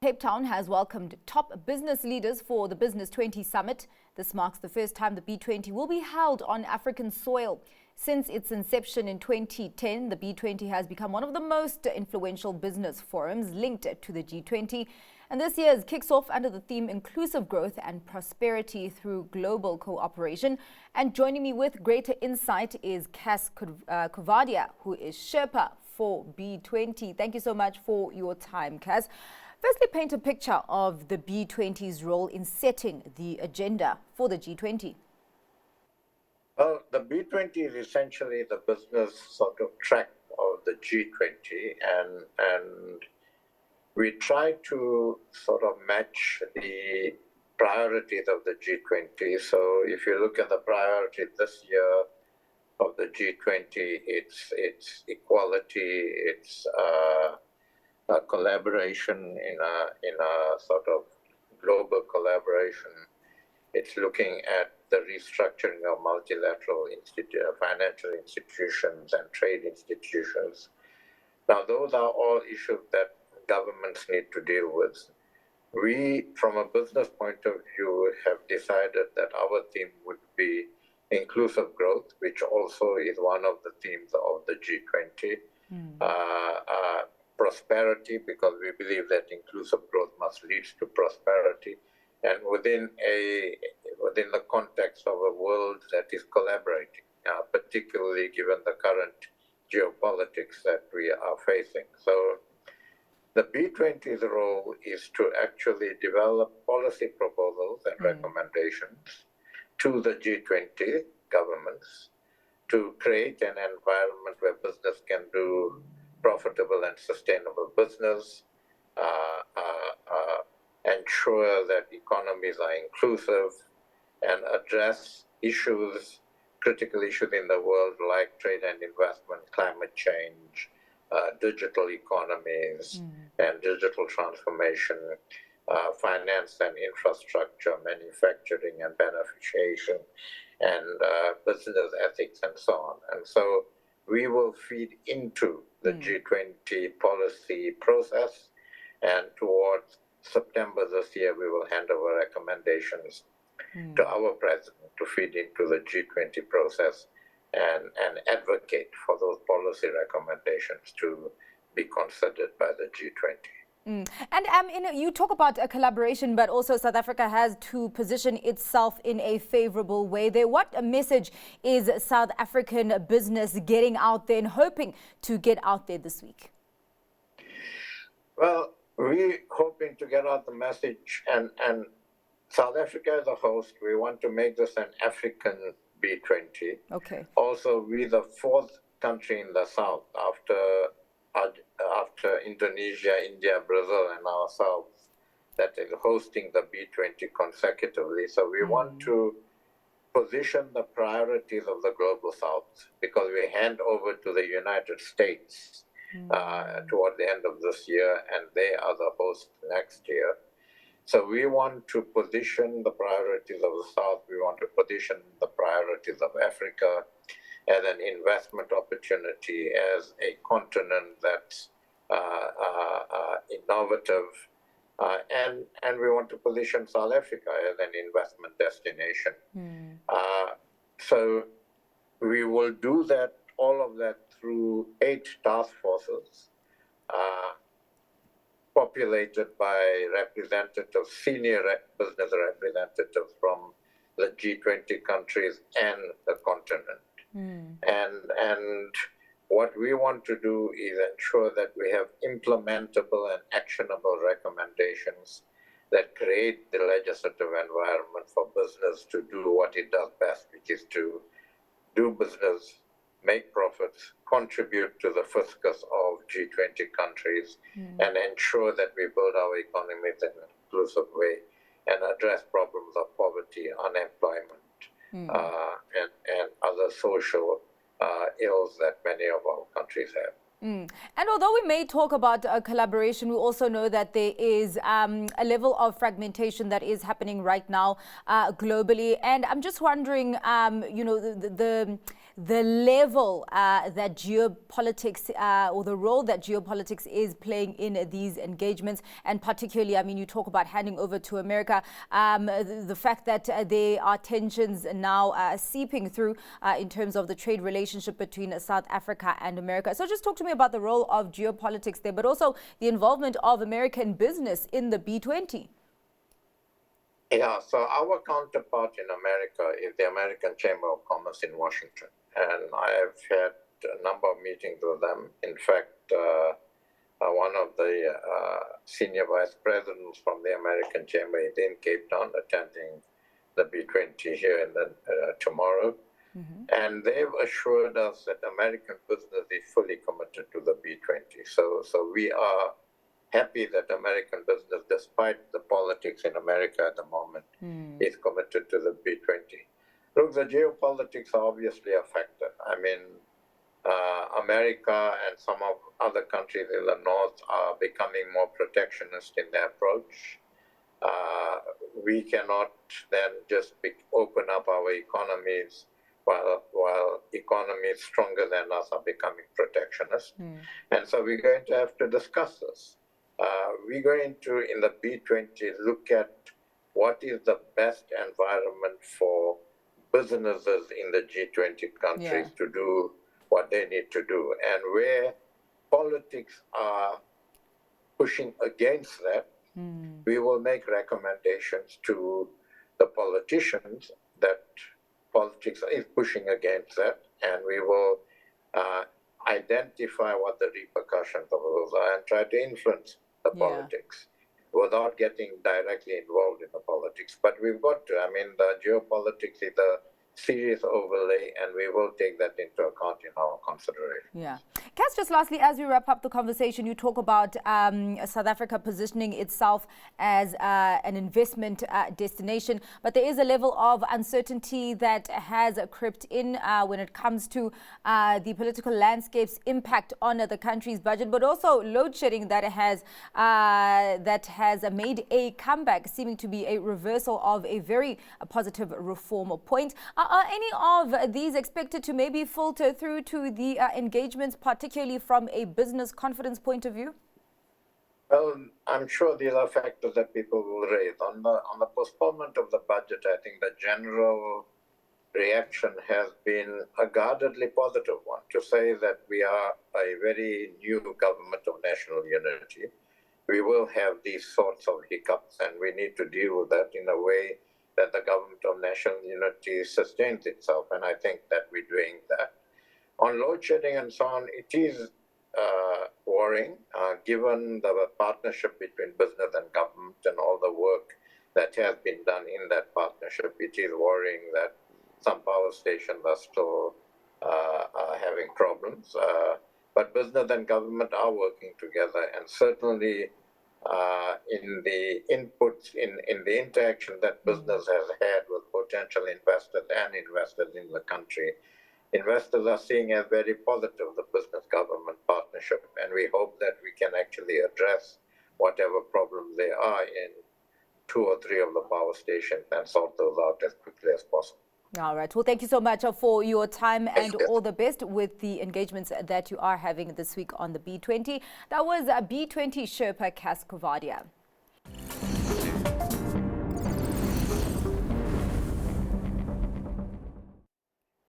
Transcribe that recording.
Cape Town has welcomed top business leaders for the Business 20 Summit. This marks the first time the B20 will be held on African soil. Since its inception in 2010, the B20 has become one of the most influential business forums linked to the G20. And this year's kicks off under the theme Inclusive Growth and Prosperity through Global Cooperation. And joining me with greater insight is Cas Coovadia, who is Sherpa for B20. Thank you so much for your time, Cas. Firstly, paint a picture of the B20's role in setting the agenda for the G20. Well, the B20 is essentially the business sort of track of the G20, and we try to sort of match the priorities of the G20. So if you look at the priority this year of the G20, it's equality, it's collaboration in a sort of global collaboration. It's looking at the restructuring of multilateral financial institutions and trade institutions. Now, those are all issues that governments need to deal with. We, from a business point of view, have decided that our theme would be inclusive growth, which also is one of the themes of the G20. Prosperity, because we believe that inclusive growth must lead to prosperity, and within the context of a world that is collaborating, particularly given the current geopolitics that we are facing. So the B20's role is to actually develop policy proposals and recommendations to the G20 governments to create an environment where business can do profitable and sustainable business, ensure that economies are inclusive, and address issues, critical issues in the world like trade and investment, climate change, digital economies, and digital transformation, finance and infrastructure, manufacturing and beneficiation, and business ethics, and so on. And so we will feed into the G20 policy process, and towards September this year, we will hand over recommendations to our president to feed into the G20 process and advocate for those policy recommendations to be considered by the G20. And you talk about a collaboration, but also South Africa has to position itself in a favorable way there. What message is South African business getting out there and hoping to get out there this week? Well, we're hoping to get out the message, and South Africa as a host, we want to make this an African B20. Okay. Also, we're the fourth country in the South after Indonesia, India, Brazil, and ourselves that is hosting the B20 consecutively. So we want to position the priorities of the Global South, because we hand over to the United States toward the end of this year, and they are the host next year. So we want to position the priorities of the South. We want to position the priorities of Africa as an investment opportunity, as a continent that's innovative, and we want to position South Africa as an investment destination. So we will do that, all of that, through 8 task forces, populated by representatives, senior business representatives from the G20 countries and the continent. And what we want to do is ensure that we have implementable and actionable recommendations that create the legislative environment for business to do what it does best, which is to do business, make profits, contribute to the fiscus of G20 countries, and ensure that we build our economies in an inclusive way and address problems of poverty, unemployment, and other social ills that many of our countries have. And although we may talk about collaboration, we also know that there is a level of fragmentation that is happening right now globally. And I'm just wondering, the level that geopolitics or the role that geopolitics is playing in these engagements, and particularly, I mean, you talk about handing over to America, the fact that there are tensions now seeping through in terms of the trade relationship between South Africa and America. So just talk to me about the role of geopolitics there, but also the involvement of American business in the B20. Yeah, so our counterpart in America is the American Chamber of Commerce in Washington. And I have had a number of meetings with them. In fact, one of the senior vice presidents from the American Chamber is in Cape Town attending the B20 here tomorrow. Mm-hmm. And they've assured us that American business is fully committed to the B20. So we are happy that American business, despite the politics in America at the moment, is committed to the B20. Look, the geopolitics are obviously a factor. I mean, America and some of other countries in the north are becoming more protectionist in their approach. We cannot then just open up our economies while economies stronger than us are becoming protectionist. And so we're going to have to discuss this. We're going to, in the B20, look at what is the best environment for businesses in the G20 countries to do what they need to do. And where politics are pushing against that, we will make recommendations to the politicians that politics is pushing against that, and we will identify what the repercussions of those are and try to influence the politics without getting directly involved in the politics. But we've got to. I mean, the geopolitics is a serious overlay, and we will take that into account in our consideration. Yeah. Cas, just lastly, as we wrap up the conversation, you talk about South Africa positioning itself as an investment destination, but there is a level of uncertainty that has crept in when it comes to the political landscape's impact on the country's budget, but also load shedding that has made a comeback, seeming to be a reversal of a very positive reform point. Are any of these expected to maybe filter through to the engagements, particularly from a business confidence point of view? Well, I'm sure these are factors that people will raise. On the postponement of the budget, I think the general reaction has been a guardedly positive one, to say that we are a very new government of national unity. We will have these sorts of hiccups, and we need to deal with that in a way that the government of national unity sustains itself, and I think that we're doing that. On load shedding and so on, it is worrying, given the partnership between business and government and all the work that has been done in that partnership. It is worrying that some power stations are still having problems. But business and government are working together, and certainly in the inputs, in the interaction that business has had with potential investors and investors in the country, investors are seeing as very positive the business-government partnership, and we hope that we can actually address whatever problems there are in 2 or 3 of the power stations and sort those out as quickly as possible. All right. Well, thank you so much for your time and all the best with the engagements that you are having this week on the B20. That was B20 Sherpa Cas Coovadia.